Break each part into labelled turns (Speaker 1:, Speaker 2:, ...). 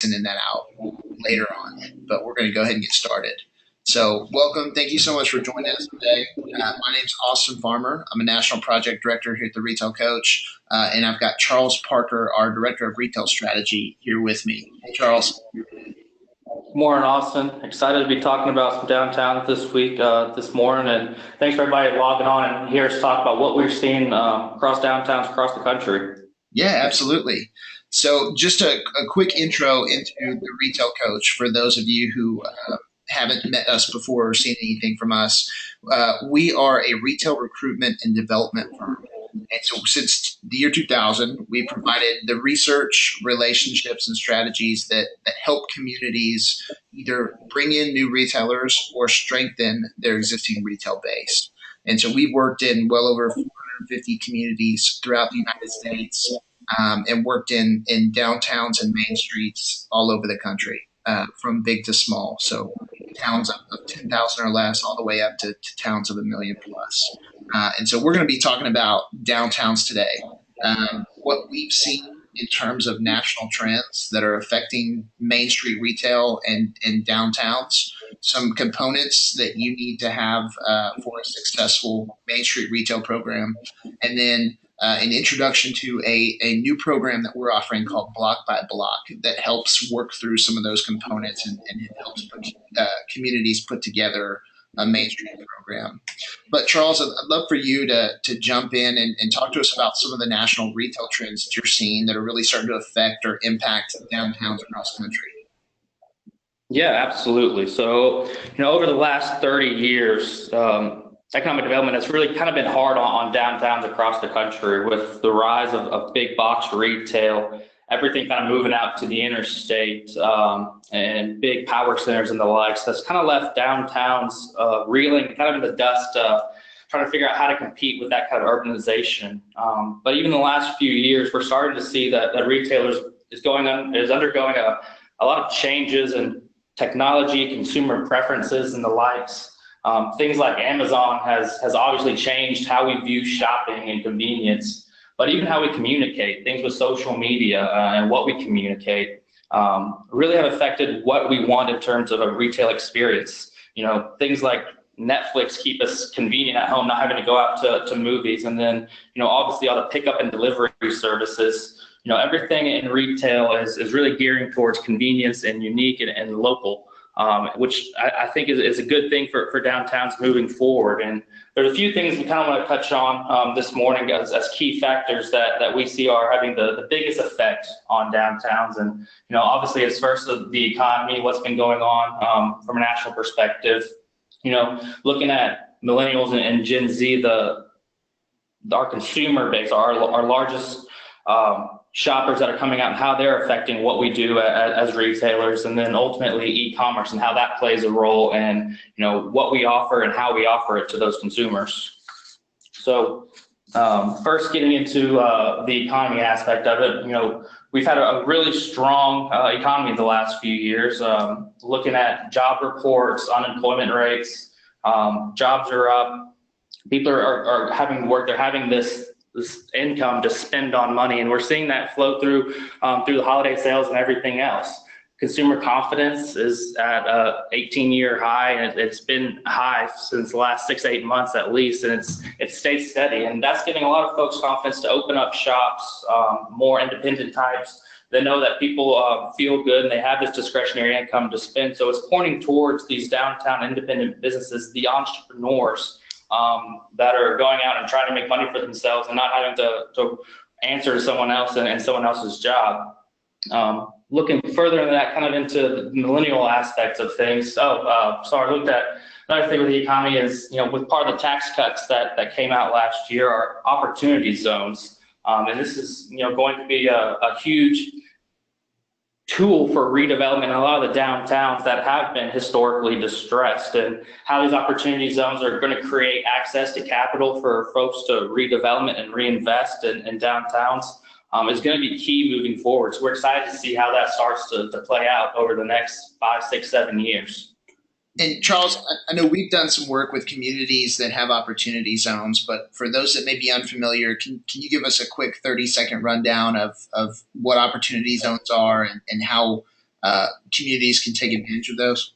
Speaker 1: sending that out later on. But we're going to go ahead and get started. So welcome. Thank you so much for joining us today. My name is Austin Farmer. I'm a National Project Director here at the Retail Coach. And I've got Charles Parker, our Director of Retail Strategy, here with me. Hey, Charles.
Speaker 2: Morning, Austin. Excited to be talking about some downtown this morning, and thanks for everybody logging on and hear us talk about what we're seeing across downtowns across the country.
Speaker 1: Yeah, absolutely. So just a quick intro into the Retail Coach for those of you who haven't met us before or seen anything from us. We are a retail recruitment and development firm. And so since the year 2000, we provided the research, relationships, and strategies that help communities either bring in new retailers or strengthen their existing retail base. And so we've worked in well over 450 communities throughout the United States, and worked in downtowns and main streets all over the country, from big to small. So towns of 10,000 or less all the way up to towns of 1 million plus. And so we're going to be talking about downtowns today. What we've seen in terms of national trends that are affecting Main Street retail and downtowns, some components that you need to have for a successful Main Street retail program, and then an introduction to a new program that we're offering called Block by Block that helps work through some of those components and it helps communities put together a Main Street program. But Charles, I'd love for you to jump in and talk to us about some of the national retail trends that you're seeing that are really starting to affect or impact downtowns across the country.
Speaker 2: Yeah, absolutely. So, over the last 30 years, economic development has really kind of been hard on downtowns across the country with the rise of big box retail, everything kind of moving out to the interstate, and big power centers and the likes. That's kind of left downtowns reeling kind of in the dust, trying to figure out how to compete with that kind of urbanization. But even the last few years, we're starting to see that retailers is undergoing a lot of changes in technology, consumer preferences, and the likes. Things like Amazon has obviously changed how we view shopping and convenience, but even how we communicate. Things with social media and what we communicate really have affected what we want in terms of a retail experience. Things like Netflix keep us convenient at home, not having to go out to movies, and then obviously all the pickup and delivery services. Everything in retail is really gearing towards convenience and unique and local. Which I think is a good thing for downtowns moving forward. And there's a few things we kind of want to touch on this morning as key factors that we see are having the biggest effect on downtowns. And, obviously it's first the economy, what's been going on from a national perspective. Looking at millennials and Gen Z, our consumer base, our largest shoppers that are coming out and how they're affecting what we do as retailers, and then ultimately e-commerce and how that plays a role in what we offer and how we offer it to those consumers. So first getting into the economy aspect of it, we've had a really strong economy the last few years. Looking at job reports, unemployment rates, jobs are up, people are having work, they're having this income to spend on money, and we're seeing that flow through the holiday sales and everything else. Consumer confidence is at a 18-year high, and it's been high since the last 6 to 8 months at least, and it's stayed steady, and that's giving a lot of folks confidence to open up shops, more independent types. They know that people feel good and they have this discretionary income to spend, so it's pointing towards these downtown independent businesses, the entrepreneurs that are going out and trying to make money for themselves and not having to answer to someone else and someone else's job. Looking further into that, kind of into the millennial aspects of things. Looked at another thing with the economy is, with part of the tax cuts that came out last year are opportunity zones. And this is, going to be a huge tool for redevelopment in a lot of the downtowns that have been historically distressed, and how these opportunity zones are going to create access to capital for folks to redevelopment and reinvest in downtowns is going to be key moving forward. So we're excited to see how that starts to play out over the next 5, 6, 7 years.
Speaker 1: And Charles, I know we've done some work with communities that have opportunity zones, but for those that may be unfamiliar, can you give us a quick 30-second rundown of what opportunity zones are and how communities can take advantage of those?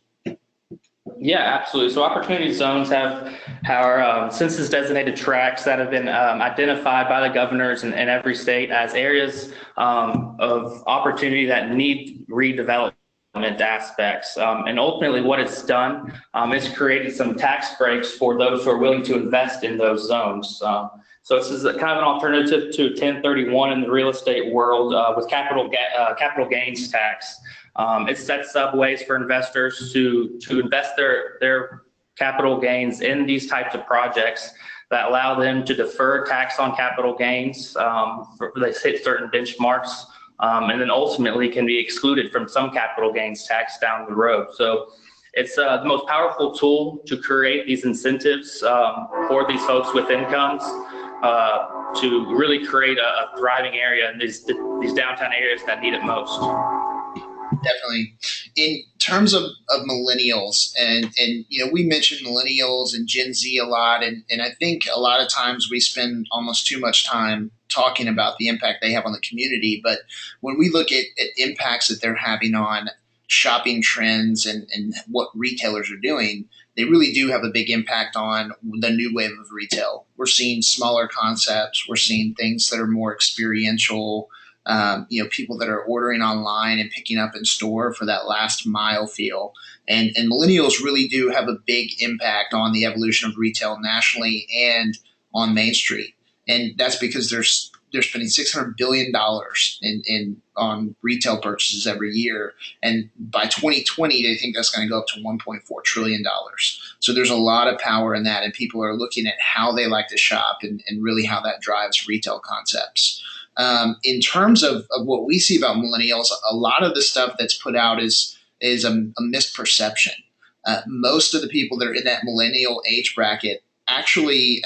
Speaker 2: Yeah, absolutely. So opportunity zones have our census designated tracts that have been identified by the governors in every state as areas of opportunity that need redevelopment aspects. And ultimately what it's done is created some tax breaks for those who are willing to invest in those zones. So this is a kind of an alternative to 1031 in the real estate world with capital gains tax. It sets up ways for investors to invest their capital gains in these types of projects that allow them to defer tax on capital gains for they hit certain benchmarks, and then ultimately can be excluded from some capital gains tax down the road. So it's the most powerful tool to create these incentives for these folks with incomes to really create a thriving area in these downtown areas that need it most.
Speaker 1: Definitely. In terms of millennials, and we mentioned millennials and Gen Z a lot, and I think a lot of times we spend almost too much time talking about the impact they have on the community. But when we look at impacts that they're having on shopping trends and what retailers are doing, they really do have a big impact on the new wave of retail. We're seeing smaller concepts. We're seeing things that are more experiential, people that are ordering online and picking up in store for that last mile feel. And millennials really do have a big impact on the evolution of retail nationally and on Main Street. And that's because they're spending $600 billion on retail purchases every year. And by 2020, they think that's going to go up to $1.4 trillion. So there's a lot of power in that. And people are looking at how they like to shop and really how that drives retail concepts. In terms of what we see about millennials, a lot of the stuff that's put out is a misperception. Most of the people that are in that millennial age bracket actually,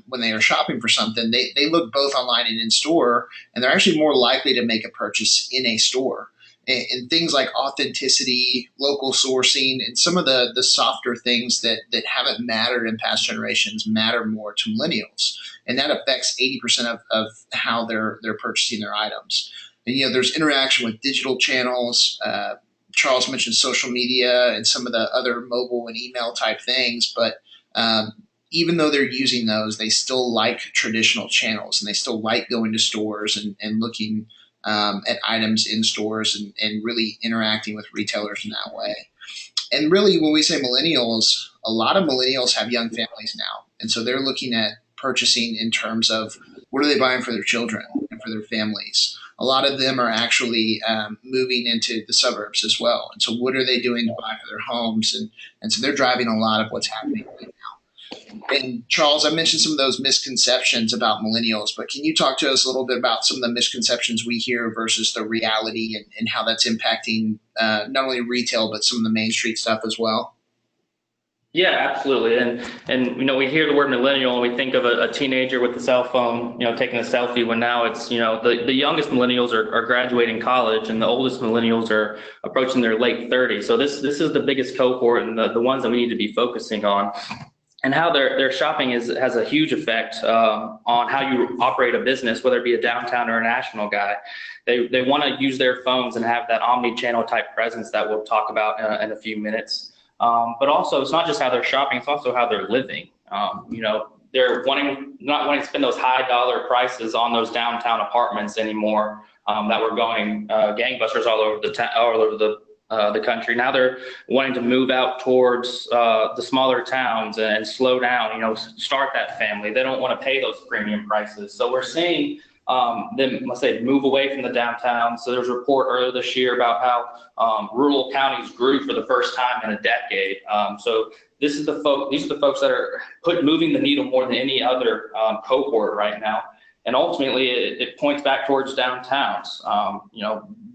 Speaker 1: when they are shopping for something, they look both online and in store, and they're actually more likely to make a purchase in a store. And things like authenticity, local sourcing, and some of the softer things that haven't mattered in past generations matter more to millennials, and that affects 80% of how they're purchasing their items. And there's interaction with digital channels. Charles mentioned social media and some of the other mobile and email type things, but even though they're using those, they still like traditional channels, and they still like going to stores and looking at items in stores and really interacting with retailers in that way. And really, when we say millennials, a lot of millennials have young families now. And so they're looking at purchasing in terms of what are they buying for their children and for their families. A lot of them are actually moving into the suburbs as well. And so what are they doing to buy for their homes? And so they're driving a lot of what's happening right now. And Charles, I mentioned some of those misconceptions about millennials, but can you talk to us a little bit about some of the misconceptions we hear versus the reality and how that's impacting not only retail, but some of the Main Street stuff as well?
Speaker 2: Yeah, absolutely. And we hear the word millennial and we think of a teenager with a cell phone, taking a selfie, when now it's, the youngest millennials are graduating college and the oldest millennials are approaching their late 30s. So this is the biggest cohort and the ones that we need to be focusing on. And how their shopping has a huge effect on how you operate a business, whether it be a downtown or a national guy. They want to use their phones and have that omni-channel type presence that we'll talk about in a few minutes. But also, it's not just how they're shopping; it's also how they're living. They're not wanting to spend those high dollar prices on those downtown apartments anymore that were going gangbusters all over the country. Now they're wanting to move out towards the smaller towns and slow down, start that family. They don't want to pay those premium prices. So we're seeing them, let's say, move away from the downtown. So there's a report earlier this year about how rural counties grew for the first time in a decade. So these are the folks that are moving the needle more than any other cohort right now. And ultimately, it points back towards downtowns.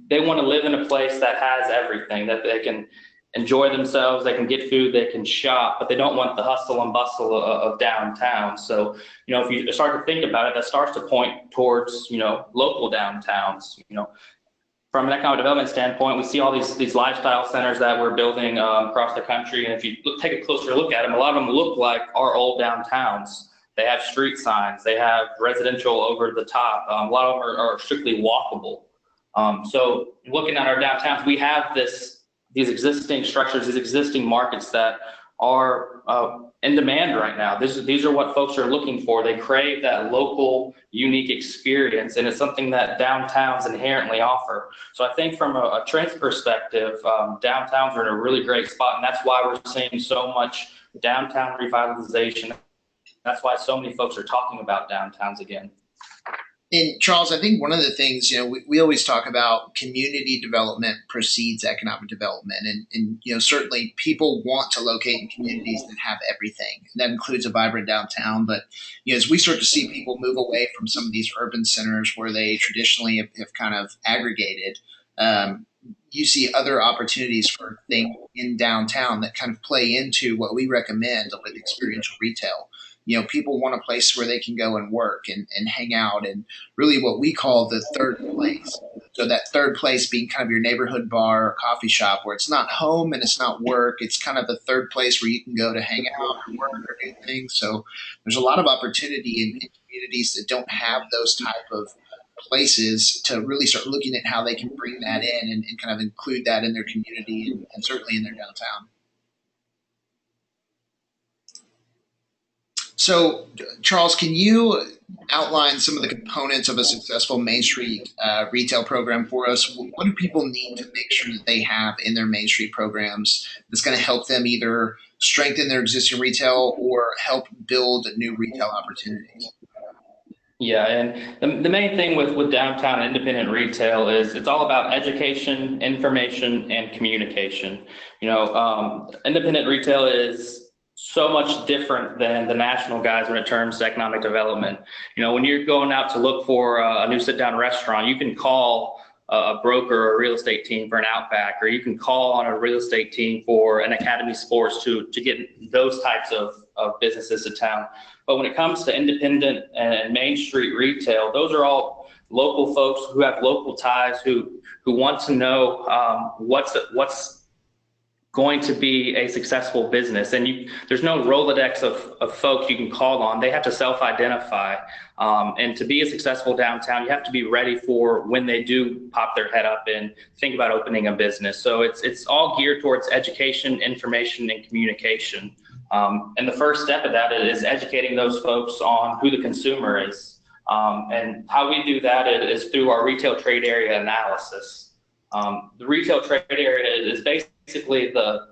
Speaker 2: They want to live in a place that has everything, that they can enjoy themselves, they can get food, they can shop, but they don't want the hustle and bustle of downtown. So, if you start to think about it, that starts to point towards, local downtowns. From an economic development standpoint, we see all these lifestyle centers that we're building across the country. And if you take a closer look at them, a lot of them look like our old downtowns. They have street signs, they have residential over the top. A lot of them are strictly walkable. So looking at our downtowns, we have these existing structures, these existing markets that are in demand right now. These are what folks are looking for. They crave that local, unique experience, and it's something that downtowns inherently offer. So I think from a trends perspective, downtowns are in a really great spot, and that's why we're seeing so much downtown revitalization. That's why so many folks are talking about downtowns again.
Speaker 1: And Charles, I think one of the things, we always talk about community development precedes economic development. And certainly people want to locate in communities that have everything. And that includes a vibrant downtown. But, as we start to see people move away from some of these urban centers where they traditionally have kind of aggregated, you see other opportunities for things in downtown that kind of play into what we recommend with experiential retail. People want a place where they can go and work and hang out, and really what we call the third place. So that third place being kind of your neighborhood bar or coffee shop where it's not home and it's not work. It's kind of the third place where you can go to hang out or work or do things. So there's a lot of opportunity in communities that don't have those type of places to really start looking at how they can bring that in and kind of include that in their community and certainly in their downtown. So, Charles, can you outline some of the components of a successful Main Street retail program for us? What do people need to make sure that they have in their Main Street programs that's going to help them either strengthen their existing retail or help build new retail opportunities?
Speaker 2: Yeah, and the main thing with downtown independent retail is it's all about education, information, and communication. Independent retail is so much different than the national guys when it comes to economic development. When you're going out to look for a new sit-down restaurant, you can call a broker or a real estate team for an Outback, or you can call on a real estate team for an Academy Sports to get those types of businesses to town. But when it comes to independent and Main Street retail, those are all local folks who have local ties who want to know what's going to be a successful business. And there's no Rolodex of folks you can call on. They have to self-identify. And to be a successful downtown, you have to be ready for when they do pop their head up and think about opening a business. So it's all geared towards education, information, and communication. And the first step of that is educating those folks on who the consumer is. And how we do that is through our retail trade area analysis. The retail trade area is basically the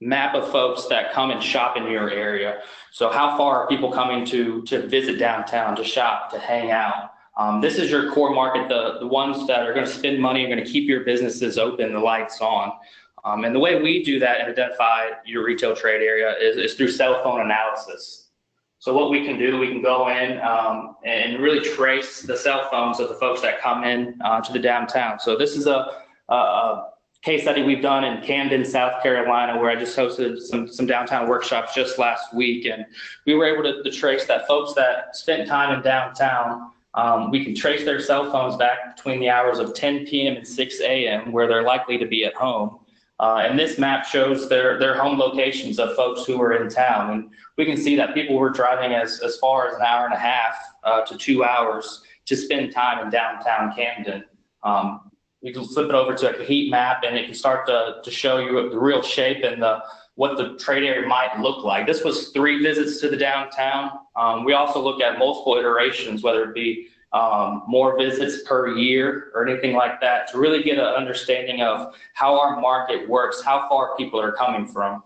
Speaker 2: map of folks that come and shop in your area. So how far are people coming to visit downtown, to shop, to hang out? This is your core market, the ones that are going to spend money, are going to keep your businesses open, the lights on. And the way we do that and identify your retail trade area is through cell phone analysis. So what we can do, we can go in and really trace the cell phones of the folks that come in to the downtown. So this is a case study we've done in Camden, South Carolina, where I just hosted some downtown workshops just last week. And we were able to trace that folks that spent time in downtown, we can trace their cell phones back between the hours of 10 p.m. and 6 a.m. where they're likely to be at home. And this map shows their home locations of folks who are in town. And we can see that people were driving as far as an hour and a half to 2 hours to spend time in downtown Camden. We can flip it over to a heat map and it can start to show you the real shape and what the trade area might look like. This was 3 visits to the downtown. We also look at multiple iterations, whether it be more visits per year or anything like that, to really get an understanding of how our market works, how far people are coming from.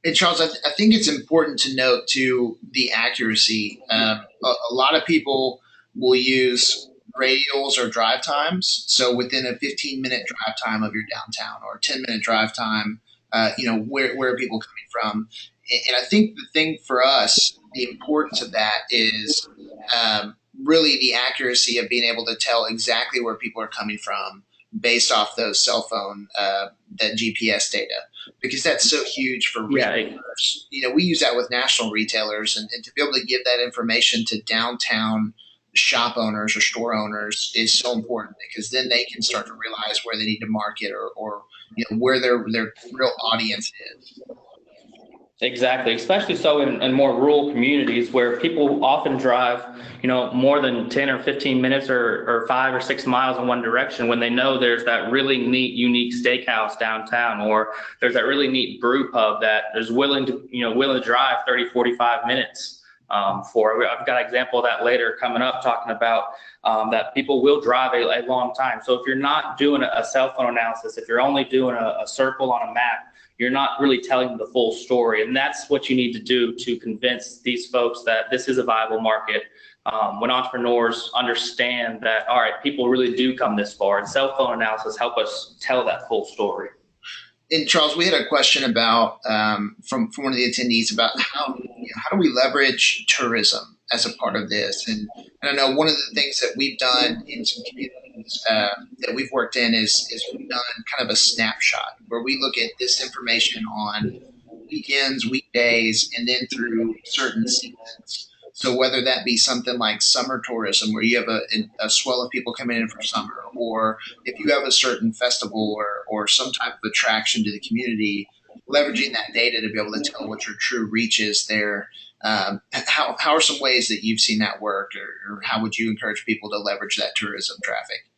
Speaker 1: And Charles, I think it's important to note too the accuracy. A lot of people will use radials or drive times. So within a 15-minute drive time of your downtown or a 10-minute drive time, where are people coming from? And I think the thing for us, the importance of that is really the accuracy of being able to tell exactly where people are coming from based off those cell phone, that GPS data, because that's so huge for
Speaker 2: Yeah,
Speaker 1: retailers. We use that with national retailers, and to be able to give that information to downtown shop owners or store owners is so important because then they can start to realize where they need to market or where their real audience is.
Speaker 2: Exactly, especially so in more rural communities where people often drive, more than 10 or 15 minutes or 5 or 6 miles in one direction when they know there's that really neat, unique steakhouse downtown, or there's that really neat brew pub that is willing to drive 30, 45 minutes for. I've got an example of that later coming up, talking about that people will drive a long time. So if you're not doing a cell phone analysis, if you're only doing a circle on a map, you're not really telling the full story. And that's what you need to do to convince these folks that this is a viable market. When entrepreneurs understand that, all right, people really do come this far, and cell phone analysis help us tell that full story.
Speaker 1: And Charles, we had a question about from one of the attendees about how do we leverage tourism as a part of this? And I know one of the things that we've done in some communities that we've worked in is we've done kind of a snapshot where we look at this information on weekends, weekdays, and then through certain seasons. So whether that be something like summer tourism, where you have a swell of people coming in for summer, or if you have a certain festival or some type of attraction to the community, leveraging that data to be able to tell what your true reach is there. How are some ways that you've seen that work, or how would you encourage people to leverage that tourism traffic?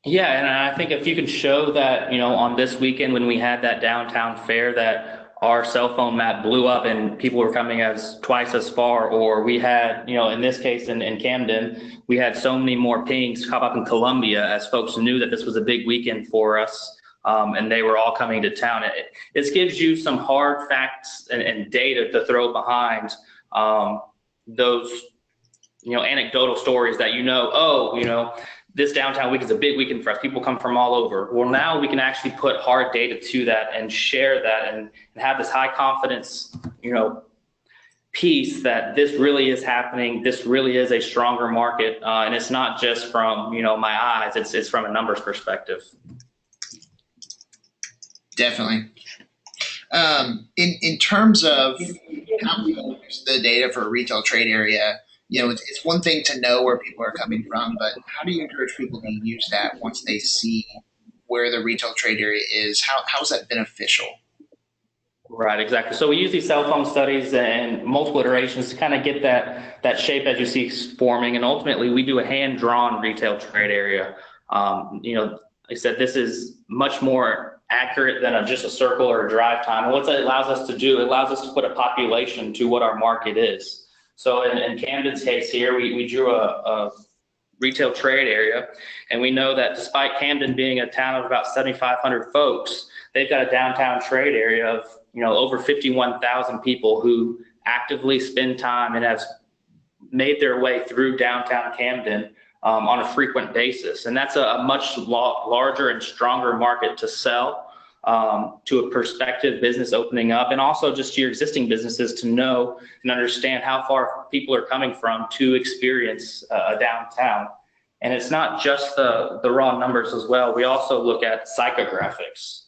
Speaker 2: Yeah, and I think if you can show that, on this weekend when we had that downtown fair, that our cell phone map blew up and people were coming as twice as far, or we had, in this case in Camden, we had so many more pings pop up in Columbia as folks knew that this was a big weekend for us. And they were all coming to town. This gives you some hard facts and data to throw behind those, anecdotal stories that this downtown week is a big weekend for us. People come from all over. Well, now we can actually put hard data to that and share that and have this high confidence, piece that this really is happening. This really is a stronger market. And it's not just from, my eyes, it's from a numbers perspective.
Speaker 1: Definitely. In terms of how we use the data for a retail trade area, it's one thing to know where people are coming from, but how do you encourage people to use that once they see where the retail trade area is? How is that beneficial?
Speaker 2: Right, exactly. So we use these cell phone studies and multiple iterations to kind of get that shape as you see forming, and ultimately we do a hand-drawn retail trade area. Like I said, this is much more accurate than just a circle or a drive time. And what that allows us to do, it allows us to put a population to what our market is. So in Camden's case here, we drew a retail trade area, and we know that despite Camden being a town of about 7,500 folks, they've got a downtown trade area of over 51,000 people who actively spend time and have made their way through downtown Camden on a frequent basis. And that's a much larger and stronger market to sell to a prospective business opening up, and also just to your existing businesses to know and understand how far people are coming from to experience a downtown. And it's not just the raw numbers as well. We also look at psychographics.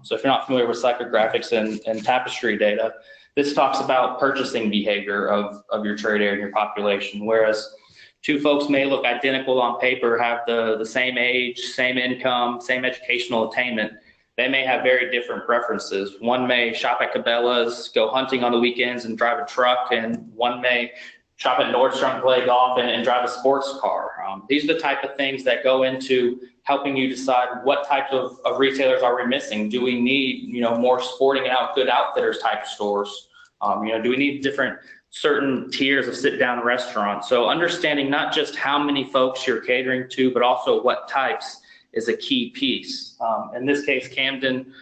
Speaker 2: So if you're not familiar with psychographics and tapestry data, this talks about purchasing behavior of your trade area and your population. Whereas two folks may look identical on paper, have the same age, same income, same educational attainment, they may have very different preferences. One may shop at Cabela's, go hunting on the weekends and drive a truck, and one may shop at Nordstrom, play golf, and drive a sports car. These are the type of things that go into helping you decide what types of retailers are we missing. Do we need more sporting out good outfitters type stores? Do we need different certain tiers of sit down restaurants? So understanding not just how many folks you're catering to, but also what types is a key piece. In this case, Camden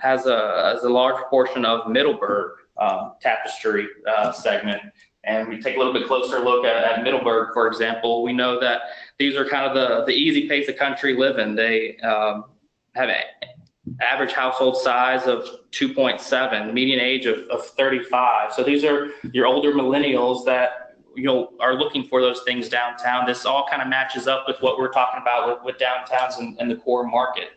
Speaker 2: has a large portion of Middleburg tapestry segment. And we take a little bit closer look at Middleburg, for example. We know that these are kind of the easy pace of country living. They have an average household size of 2.7, median age of 35. So these are your older millennials that are looking for those things downtown. This all kind of matches up with what we're talking about with downtowns and the core market.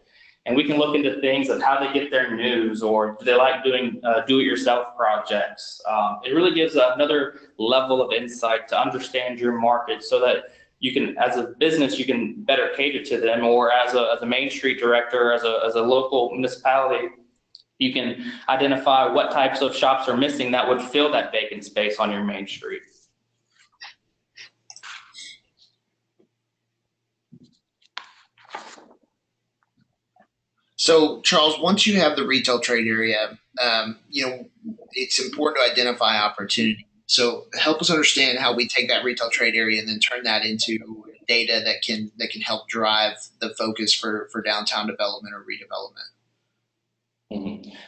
Speaker 2: And we can look into things of how they get their news, or do they like doing do-it-yourself projects. It really gives another level of insight to understand your market so that you can, as a business, you can better cater to them, or as a Main Street director, as a local municipality, You can identify what types of shops are missing that would fill that vacant space on your main street.
Speaker 1: So, Charles, once you have the retail trade area, it's important to identify opportunity. So, help us understand how we take that retail trade area and then turn that into data that can help drive the focus for downtown development or redevelopment.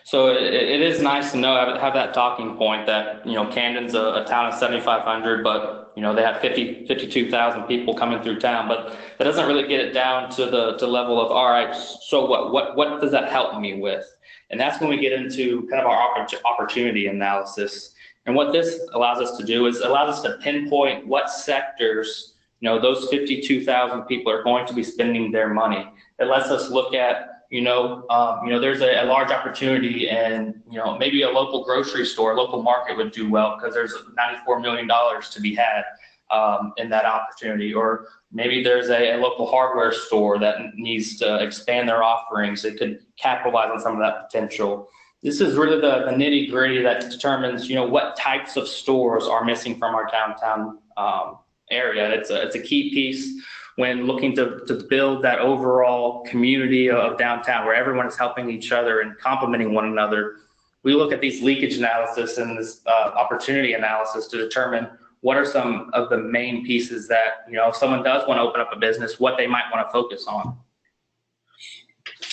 Speaker 2: So it is nice to know, have that talking point that, Camden's a town of 7,500, but, they have 52,000 people coming through town, but that doesn't really get it down to the level of, all right, so what does that help me with? And that's when we get into kind of our opportunity analysis. And what this allows us to do is allows us to pinpoint what sectors, those 52,000 people are going to be spending their money. It lets us look at, there's a large opportunity, and maybe a local grocery store, local market would do well because there's $94 million to be had in that opportunity. Or maybe there's a local hardware store that needs to expand their offerings. It could capitalize on some of that potential. This is really the nitty gritty that determines, what types of stores are missing from our downtown area. It's a key piece when looking to build that overall community of downtown where everyone is helping each other and complementing one another. We look at these leakage analysis and this opportunity analysis to determine what are some of the main pieces that, if someone does want to open up a business, what they might want to focus on.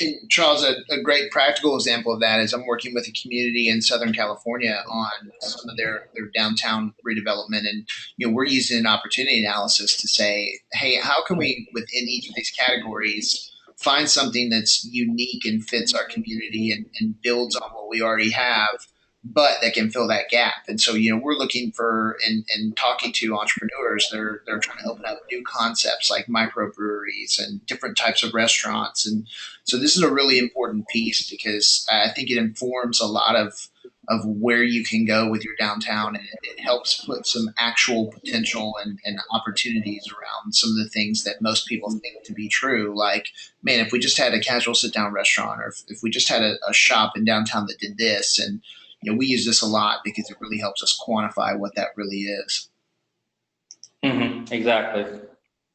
Speaker 1: And Charles, a great practical example of that is I'm working with a community in Southern California on some of their downtown redevelopment. And, we're using an opportunity analysis to say, hey, how can we, within each of these categories, find something that's unique and fits our community and builds on what we already have, but that can fill that gap. And so, we're looking for and talking to entrepreneurs. They're trying to open up new concepts like microbreweries and different types of restaurants. And so this is a really important piece because I think it informs a lot of where you can go with your downtown, and it helps put some actual potential and opportunities around some of the things that most people think to be true. Like, man, if we just had a casual sit down restaurant, or if we just had a shop in downtown that did this, and we use this a lot because it really helps us quantify what that really is.
Speaker 2: Exactly.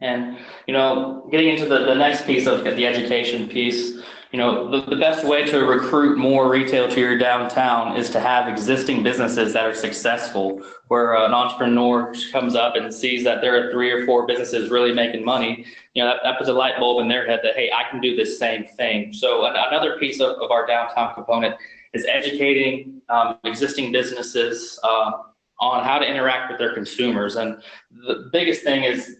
Speaker 2: And, getting into the next piece of the education piece, the best way to recruit more retail to your downtown is to have existing businesses that are successful, where an entrepreneur comes up and sees that there are 3 or 4 businesses really making money. That puts a light bulb in their head that, hey, I can do this same thing. So another piece of our downtown component is educating existing businesses on how to interact with their consumers. And the biggest thing is,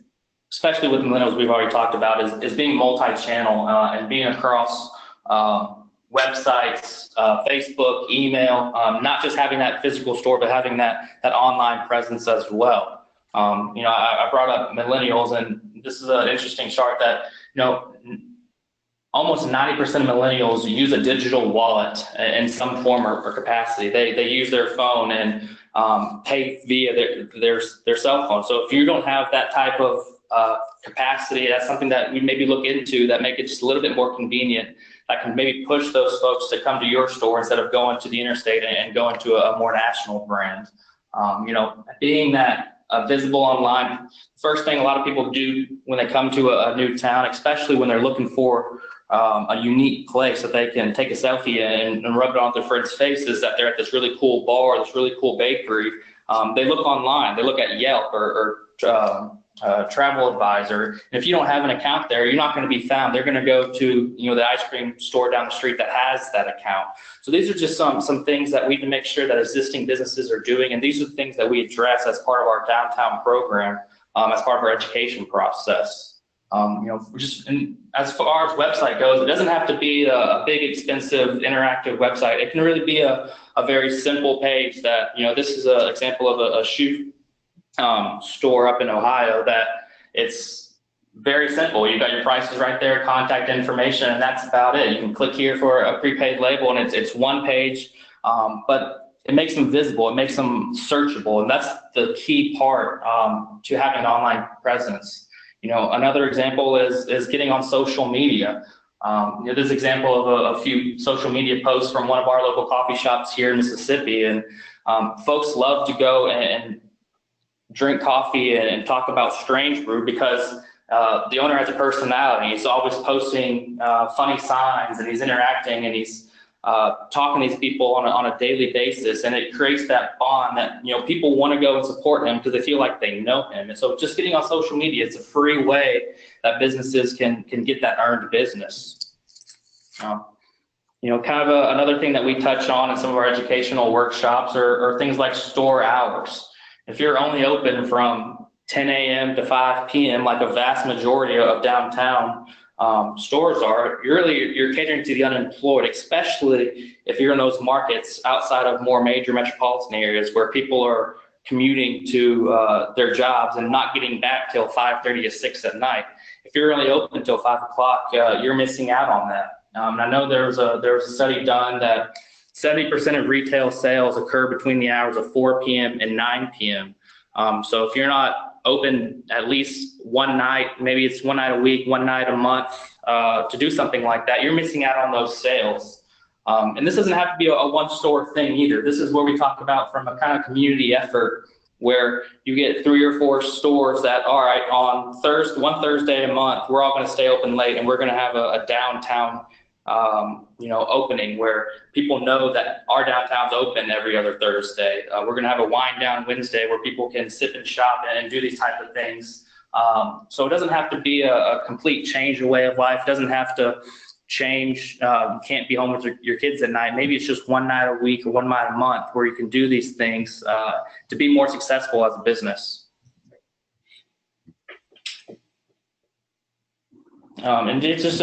Speaker 2: especially with millennials, we've already talked about, is being multi-channel and being across websites, Facebook, email, not just having that physical store, but having that online presence as well. I brought up millennials, and this is an interesting chart that, almost 90% of millennials use a digital wallet in some form or capacity. They use their phone and pay via their cell phone. So if you don't have that type of capacity, that's something that we maybe look into that make it just a little bit more convenient. That can maybe push those folks to come to your store instead of going to the interstate and going to a more national brand. Being that visible online, first thing a lot of people do when they come to a new town, especially when they're looking for a unique place that they can take a selfie in and rub it on their friends' faces, that they're at this really cool bar, this really cool bakery. They look online, they look at Yelp or Travel Advisor. And if you don't have an account there, you're not going to be found. They're going to go to the ice cream store down the street that has that account. So these are just some things that we need to make sure that existing businesses are doing, and these are the things that we address as part of our downtown program, as part of our education process. As far as website goes, it doesn't have to be a big, expensive, interactive website. It can really be a very simple page that, this is an example of a shoe store up in Ohio that it's very simple. You've got your prices right there, contact information, and that's about it. You can click here for a prepaid label, and it's one page, but it makes them visible. It makes them searchable, and that's the key part to having an online presence. Another example is getting on social media. This example of a few social media posts from one of our local coffee shops here in Mississippi, and folks love to go and drink coffee and talk about Strange Brew because the owner has a personality. He's always posting funny signs, and he's interacting, and he's talking to these people on a daily basis, and it creates that bond that people want to go and support him because they feel like they know him. And so just getting on social media, it's a free way that businesses can get that earned business. Kind of another thing that we touch on in some of our educational workshops are things like store hours. If you're only open from 10 a.m. to 5 p.m., like a vast majority of downtown stores are, you're catering to the unemployed, especially if you're in those markets outside of more major metropolitan areas where people are commuting to their jobs and not getting back till 5:30 to 6 at night. If you're only open until 5 o'clock, you're missing out on that. And I know there was a study done that 70% of retail sales occur between the hours of 4 p.m. and 9 p.m. So if you're not open at least one night, maybe it's one night a week, one night a month, to do something like that, you're missing out on those sales. And this doesn't have to be a one store thing either. This is where we talk about from a kind of community effort where you get 3 or 4 stores that, all right, on one Thursday a month, we're all going to stay open late and we're going to have a downtown opening where people know that our downtown's open every other Thursday. We're going to have a wind down Wednesday where people can sit and shop and do these type of things. So it doesn't have to be a complete change of way of life. It doesn't have to change. You can't be home with your kids at night. Maybe it's just one night a week or one night a month where you can do these things to be more successful as a business. And it's just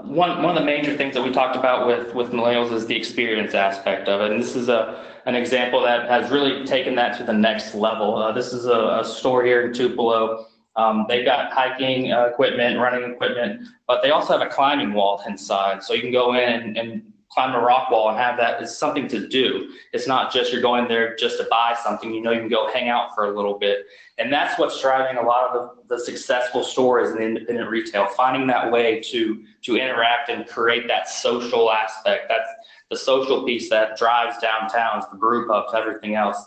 Speaker 2: one of the major things that we talked about with millennials is the experience aspect of it. And this is an example that has really taken that to the next level. This is a store here in Tupelo. They've got hiking equipment, running equipment, but they also have a climbing wall inside. So you can go in and climb a rock wall and have that as something to do. It's not just you're going there just to buy something. You can go hang out for a little bit. And that's what's driving a lot of the successful stores in independent retail, finding that way to interact and create that social aspect. That's the social piece that drives downtowns, the brew pubs, everything else.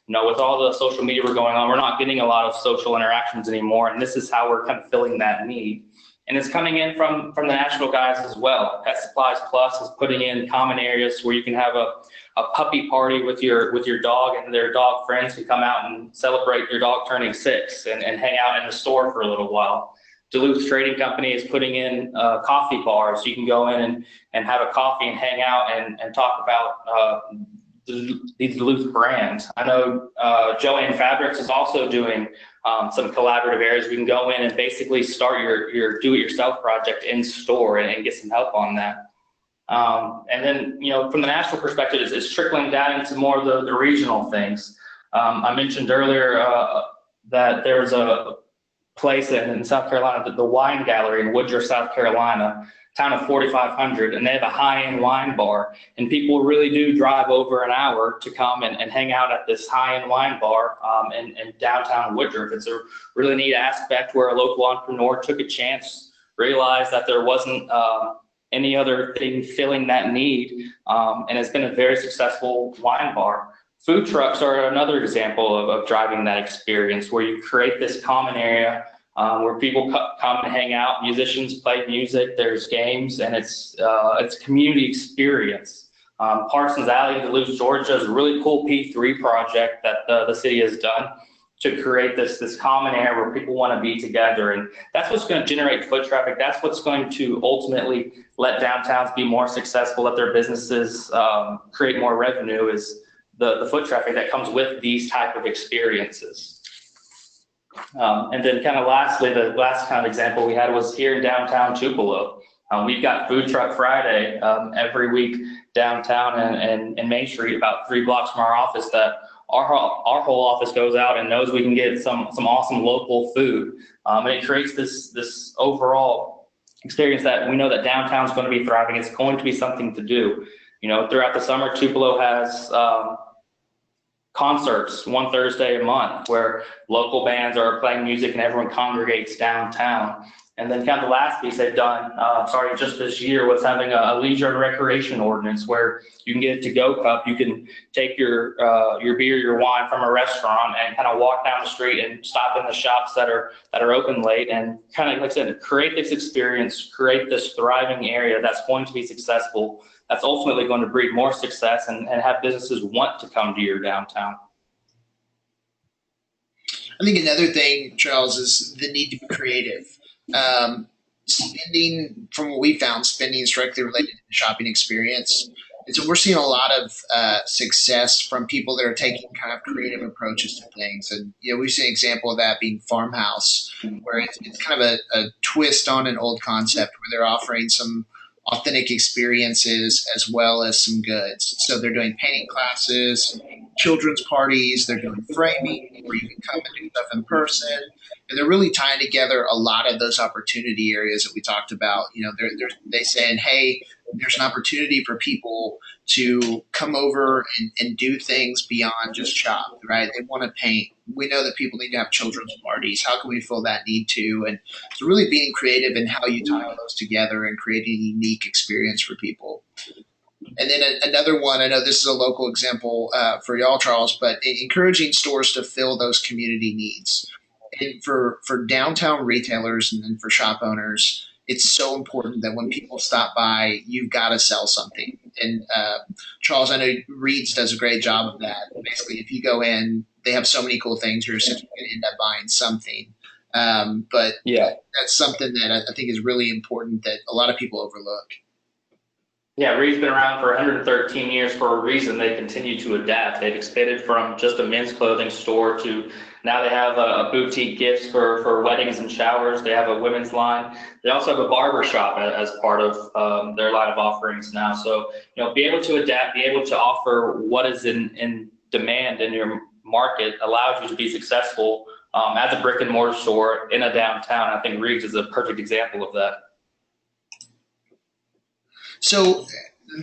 Speaker 2: With all the social media we're going on, we're not getting a lot of social interactions anymore, and this is how we're kind of filling that need. And it's coming in from the national guys as well. Pet Supplies Plus is putting in common areas where you can have a puppy party with your dog, and their dog friends can come out and celebrate your dog turning 6 and hang out in the store for a little while. Duluth Trading Company is putting in coffee bars. You can go in and have a coffee and hang out and talk about these Duluth brands. I know Joanne Fabrics is also doing some collaborative areas. We can go in and basically start your do-it-yourself project in store and get some help on that. And then, from the national perspective, it's trickling down into more of the regional things. I mentioned earlier that there's a place in South Carolina, the Wine Gallery in Woodruff, South Carolina, town of 4,500, and they have a high-end wine bar, and people really do drive over an hour to come and hang out at this high-end wine bar in downtown Woodruff. It's a really neat aspect where a local entrepreneur took a chance, realized that there wasn't any other thing filling that need, and it's been a very successful wine bar. Food trucks are another example of driving that experience where you create this common area where people come and hang out. Musicians play music, there's games, and it's a community experience. Parsons Alley in Duluth, Georgia is a really cool P3 project that the city has done to create this common area where people want to be together. And that's what's going to generate foot traffic. That's what's going to ultimately let downtowns be more successful, let their businesses create more revenue, is the foot traffic that comes with these type of experiences. And then kind of lastly, the last kind of example we had was here in downtown Tupelo. We've got Food Truck Friday every week downtown and Main Street, about 3 blocks from our office, that our whole office goes out and knows we can get some awesome local food. And it creates this overall experience that we know that downtown's going to be thriving. It's going to be something to do. Throughout the summer, Tupelo has concerts one Thursday a month where local bands are playing music and everyone congregates downtown. And then kind of the last piece they've done, starting just this year, was having a leisure and recreation ordinance where you can get a to-go cup. You can take your beer, your wine from a restaurant and kind of walk down the street and stop in the shops that are open late, and kind of, like I said, create this experience, create this thriving area that's going to be successful, that's ultimately going to breed more success and have businesses want to come to your downtown.
Speaker 1: I think another thing, Charles, is the need to be creative. Spending, from what we found, spending is directly related to the shopping experience. And so we're seeing a lot of success from people that are taking kind of creative approaches to things. And, we've seen an example of that being Farmhouse, where it's kind of a twist on an old concept where they're offering some authentic experiences as well as some goods. So they're doing painting classes, children's parties, they're doing framing where you can come and do stuff in person. And they're really tying together a lot of those opportunity areas that we talked about. They saying, hey, there's an opportunity for people to come over and do things beyond just shop, right? They want to paint. We know that people need to have children's parties. How can we fill that need too? And so really being creative in how you tie those together and creating a unique experience for people. And then another one, I know this is a local example for y'all, Charles, but encouraging stores to fill those community needs. And for downtown retailers and then for shop owners, it's so important that when people stop by, you've got to sell something. And Charles, I know Reed's does a great job of that. Basically, if you go in, they have so many cool things. You're essentially going to end up buying something. But
Speaker 2: Yeah.
Speaker 1: that's something that I think is really important that a lot of people overlook.
Speaker 2: Yeah, Reed's been around for 113 years for a reason. They continue to adapt. They've expanded from just a men's clothing store to now they have a boutique gifts for weddings and showers. They have a women's line. They also have a barber shop as part of their line of offerings now. So, be able to adapt, be able to offer what is in demand in your market allows you to be successful as a brick and mortar store in a downtown. I think Reed's is a perfect example of that.
Speaker 1: So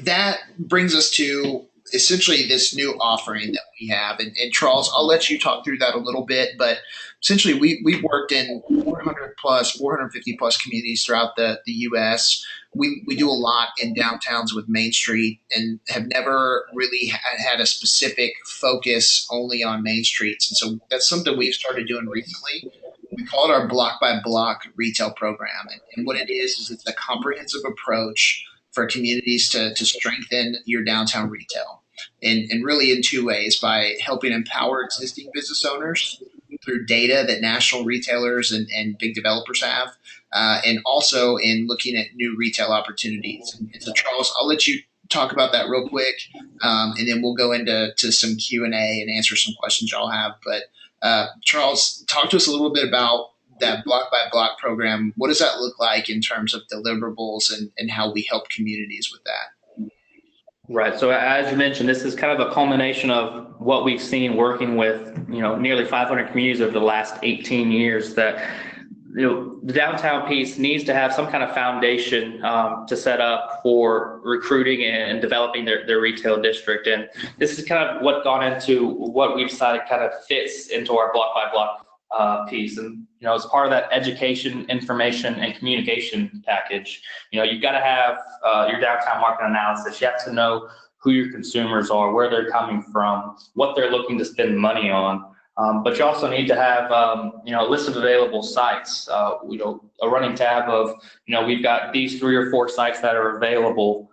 Speaker 1: that brings us to essentially this new offering that we have. And Charles, I'll let you talk through that a little bit, but essentially we've worked in 450 plus communities throughout the US. We do a lot in downtowns with Main Street and have never really had a specific focus only on Main Streets. And so that's something we've started doing recently. We call it our block by block retail program. And what it is it's a comprehensive approach for communities to strengthen your downtown retail. And really in two ways, by helping empower existing business owners through data that national retailers and big developers have, and also in looking at new retail opportunities. And so Charles, I'll let you talk about that real quick, and then we'll go into some Q&A and answer some questions y'all have. But Charles, talk to us a little bit about that block by block program. What does that look like in terms of deliverables and how we help communities with that?
Speaker 2: Right. So as you mentioned, this is kind of a culmination of what we've seen working with, nearly 500 communities over the last 18 years that, the downtown piece needs to have some kind of foundation to set up for recruiting and developing their retail district. And this is kind of what gone into what we've decided kind of fits into our block by block piece. And, as part of that education, information, and communication package, you've got to have your downtown market analysis. You have to know who your consumers are, where they're coming from, what they're looking to spend money on. But you also need to have, a list of available sites, a running tab of, we've got these 3 or 4 sites that are available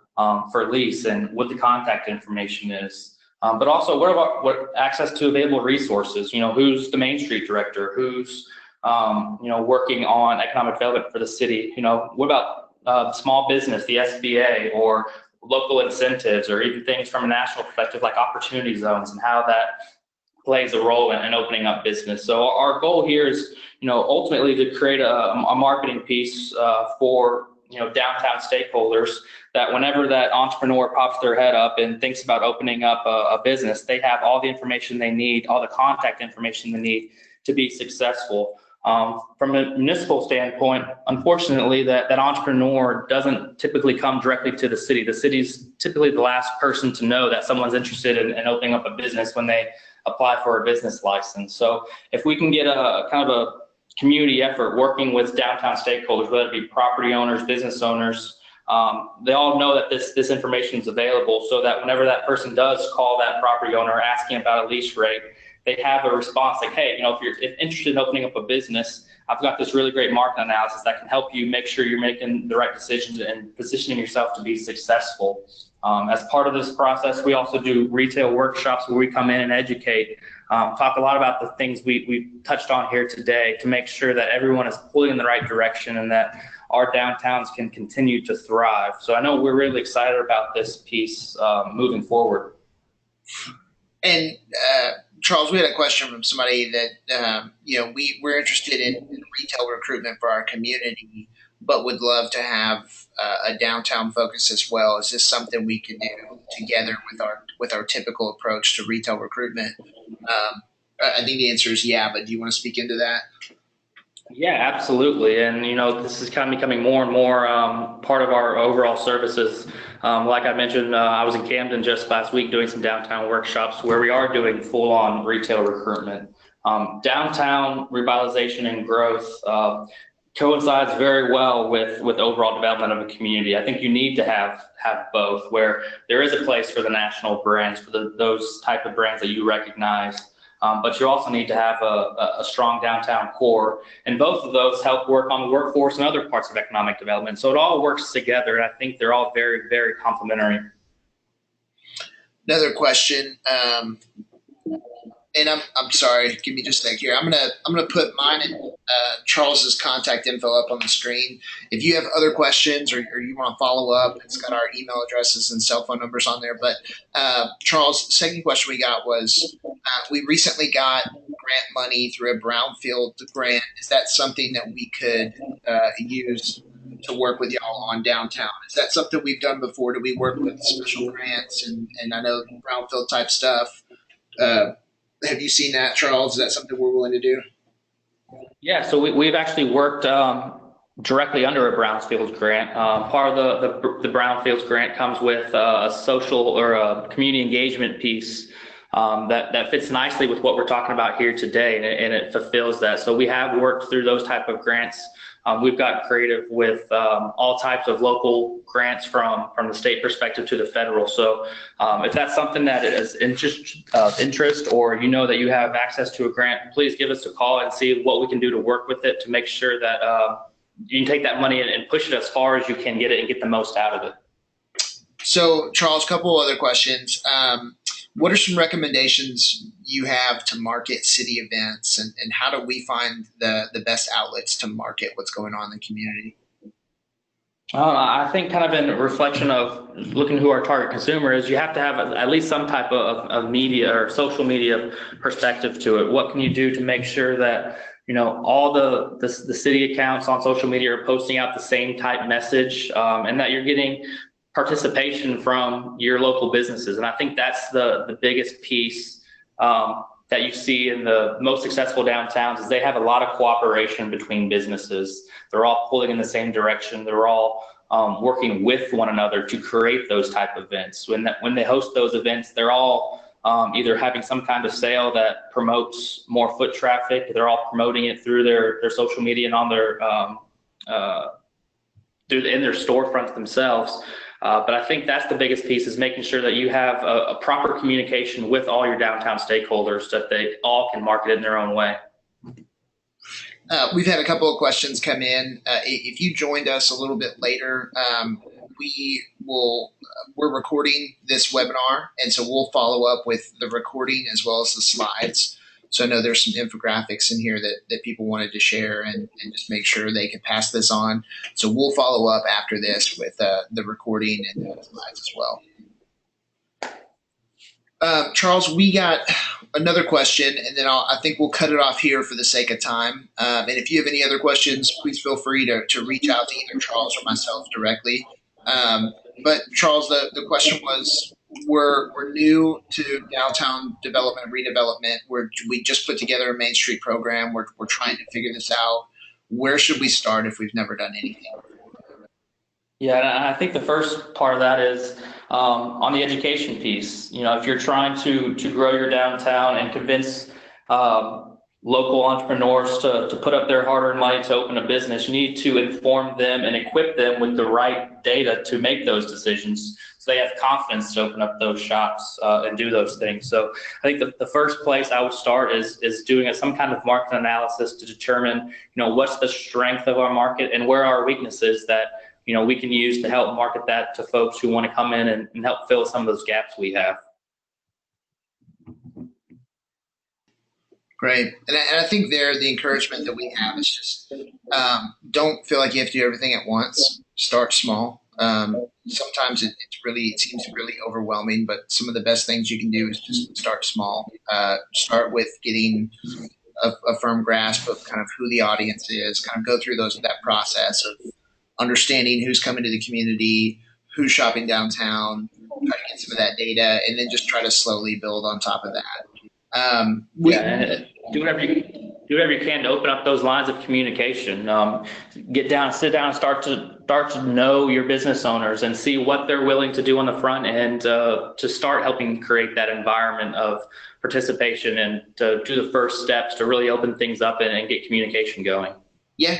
Speaker 2: for lease and what the contact information is. But also, what access to available resources? Who's the Main Street director? Who's working on economic development for the city? What about small business, the SBA, or local incentives, or even things from a national perspective like opportunity zones and how that plays a role in opening up business. So our goal here is, ultimately to create a marketing piece for downtown stakeholders, that whenever that entrepreneur pops their head up and thinks about opening up a business, they have all the information they need, all the contact information they need to be successful. From a municipal standpoint, unfortunately, that entrepreneur doesn't typically come directly to the city. The city's typically the last person to know that someone's interested in opening up a business when they apply for a business license. So if we can get a kind of community effort, working with downtown stakeholders, whether it be property owners, business owners. They all know that this information is available, so that whenever that person does call that property owner asking about a lease rate, they have a response like, hey, if you're interested in opening up a business, I've got this really great market analysis that can help you make sure you're making the right decisions and positioning yourself to be successful. As part of this process, we also do retail workshops where we come in and educate, talk a lot about the things we touched on here today to make sure that everyone is pulling in the right direction and that our downtowns can continue to thrive. So I know we're really excited about this piece moving forward.
Speaker 1: And Charles, we had a question from somebody that we're interested in retail recruitment for our community, but would love to have a downtown focus as well. Is this something we can do together with our typical approach to retail recruitment? I think the answer is yeah, but do you want to speak into that?
Speaker 2: Yeah, absolutely. And, this is kind of becoming more and more part of our overall services. Like I mentioned, I was in Camden just last week doing some downtown workshops where we are doing full-on retail recruitment. Downtown revitalization and growth coincides very well with overall development of a community. I think you need to have both, where there is a place for the national brands, for those type of brands that you recognize. But you also need to have a strong downtown core, and both of those help work on the workforce and other parts of economic development. So it all works together, and I think they're all very, very complementary.
Speaker 1: Another question, and I'm sorry, give me just a sec here. I'm gonna put mine and Charles's contact info up on the screen. If you have other questions or you want to follow up, it's got our email addresses and cell phone numbers on there. But Charles, the second question we got was we recently got grant money through a brownfield grant. Is that something that we could use to work with y'all on downtown? Is that something we've done before? Do we work with special grants and I know brownfield type stuff? Have you seen that, Charles? Is that something we're willing to do?
Speaker 2: Yeah, so we've actually worked directly under a Brownfields grant. Part of the Brownfields grant comes with a social or a community engagement piece that fits nicely with what we're talking about here today, and it fulfills that. So we have worked through those type of grants. We've got creative with all types of local grants from the state perspective to the federal. So if that's something that is interest, or that you have access to a grant, please give us a call and see what we can do to work with it to make sure that you can take that money and push it as far as you can get it and get the most out of it.
Speaker 1: So Charles, a couple other questions. What are some recommendations you have to market city events, and how do we find the best outlets to market what's going on in the community?
Speaker 2: I think kind of in reflection of looking who our target consumer is, you have to have at least some type of media or social media perspective to it. What can you do to make sure that all the city accounts on social media are posting out the same type message, and that you're getting participation from your local businesses? And I think that's the biggest piece that you see in the most successful downtowns is they have a lot of cooperation between businesses. They're all pulling in the same direction. They're all working with one another to create those type of events. When they host those events, they're all either having some kind of sale that promotes more foot traffic. They're all promoting it through their social media and on their in their storefronts themselves. But I think that's the biggest piece, is making sure that you have a proper communication with all your downtown stakeholders, that they all can market it in their own way.
Speaker 1: We've had a couple of questions come in. If you joined us a little bit later, we're recording this webinar, and so we'll follow up with the recording as well as the slides. So I know there's some infographics in here that people wanted to share and just make sure they can pass this on. So we'll follow up after this with the recording and the slides as well. Charles, we got another question, and then I think we'll cut it off here for the sake of time. And if you have any other questions, please feel free to reach out to either Charles or myself directly. But Charles, the question was, we're new to downtown development, redevelopment. We just put together a Main Street program. We're trying to figure this out. Where should we start if we've never done anything?
Speaker 2: Yeah, and I think the first part of that is on the education piece. If you're trying to grow your downtown and convince local entrepreneurs to put up their hard-earned money to open a business. You need to inform them and equip them with the right data to make those decisions, so they have confidence to open up those shops and do those things. So I think the first place I would start is doing some kind of market analysis to determine, what's the strength of our market and where are our weaknesses that, we can use to help market that to folks who want to come in and help fill some of those gaps we have.
Speaker 1: Great. And I think the encouragement that we have is just don't feel like you have to do everything at once. Start small. Sometimes it seems really overwhelming, but some of the best things you can do is just start small. Start with getting a firm grasp of kind of who the audience is, kind of go through that process of understanding who's coming to the community, who's shopping downtown, try to get some of that data, and then just try to slowly build on top of that.
Speaker 2: Do whatever you can to open up those lines of communication. Sit down, and start to know your business owners and see what they're willing to do on the front end to start helping create that environment of participation and to do the first steps to really open things up and get communication going.
Speaker 1: Yeah,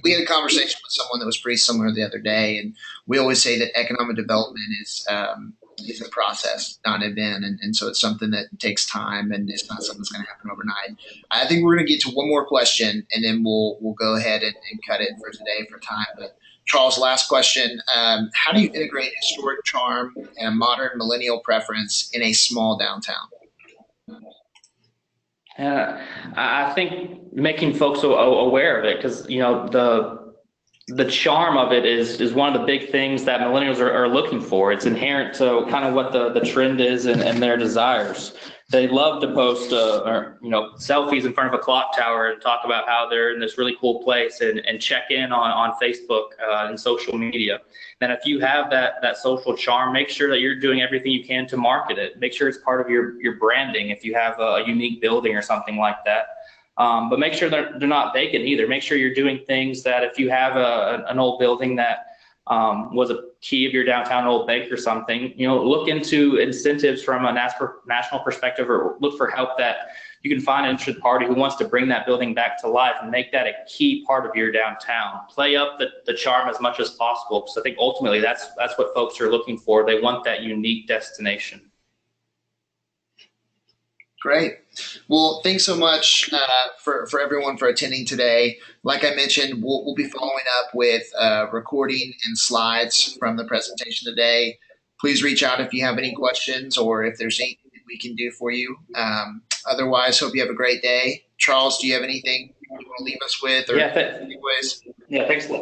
Speaker 1: we had a conversation with someone that was pretty similar the other day, and we always say that economic development is a process, not an event, and so it's something that takes time, and it's not something that's going to happen overnight. I think we're going to get to one more question, and then we'll go ahead and cut it for today for time. But Charles, last question: how do you integrate historic charm and a modern millennial preference in a small downtown?
Speaker 2: I think making folks aware of it, because the charm of it is one of the big things that millennials are looking for. It's inherent to kind of what the trend is and their desires. They love to post selfies in front of a clock tower and talk about how they're in this really cool place and check in on Facebook and social media. And if you have that social charm, make sure that you're doing everything you can to market it. Make sure it's part of your branding if you have a unique building or something like that. But make sure they're not vacant either. Make sure you're doing things that if you have an old building that was a key of your downtown old bank or something, look into incentives from a national perspective, or look for help that you can find an interested party who wants to bring that building back to life and make that a key part of your downtown. Play up the charm as much as possible, because I think ultimately that's what folks are looking for. They want that unique destination.
Speaker 1: Great. Well, thanks so much for everyone for attending today. Like I mentioned, we'll be following up with recording and slides from the presentation today. Please reach out if you have any questions or if there's anything that we can do for you. Otherwise, hope you have a great day. Charles, do you have anything you want to leave us with? Or anyways?
Speaker 2: Yeah, thanks a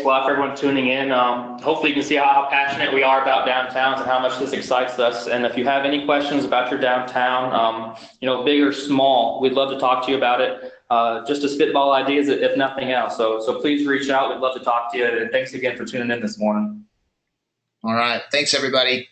Speaker 2: lot for everyone tuning in. Hopefully you can see how passionate we are about downtowns and how much this excites us. And if you have any questions about your downtown, big or small, we'd love to talk to you about it. Just to spitball ideas, if nothing else. So please reach out. We'd love to talk to you. And thanks again for tuning in this morning.
Speaker 1: All right. Thanks, everybody.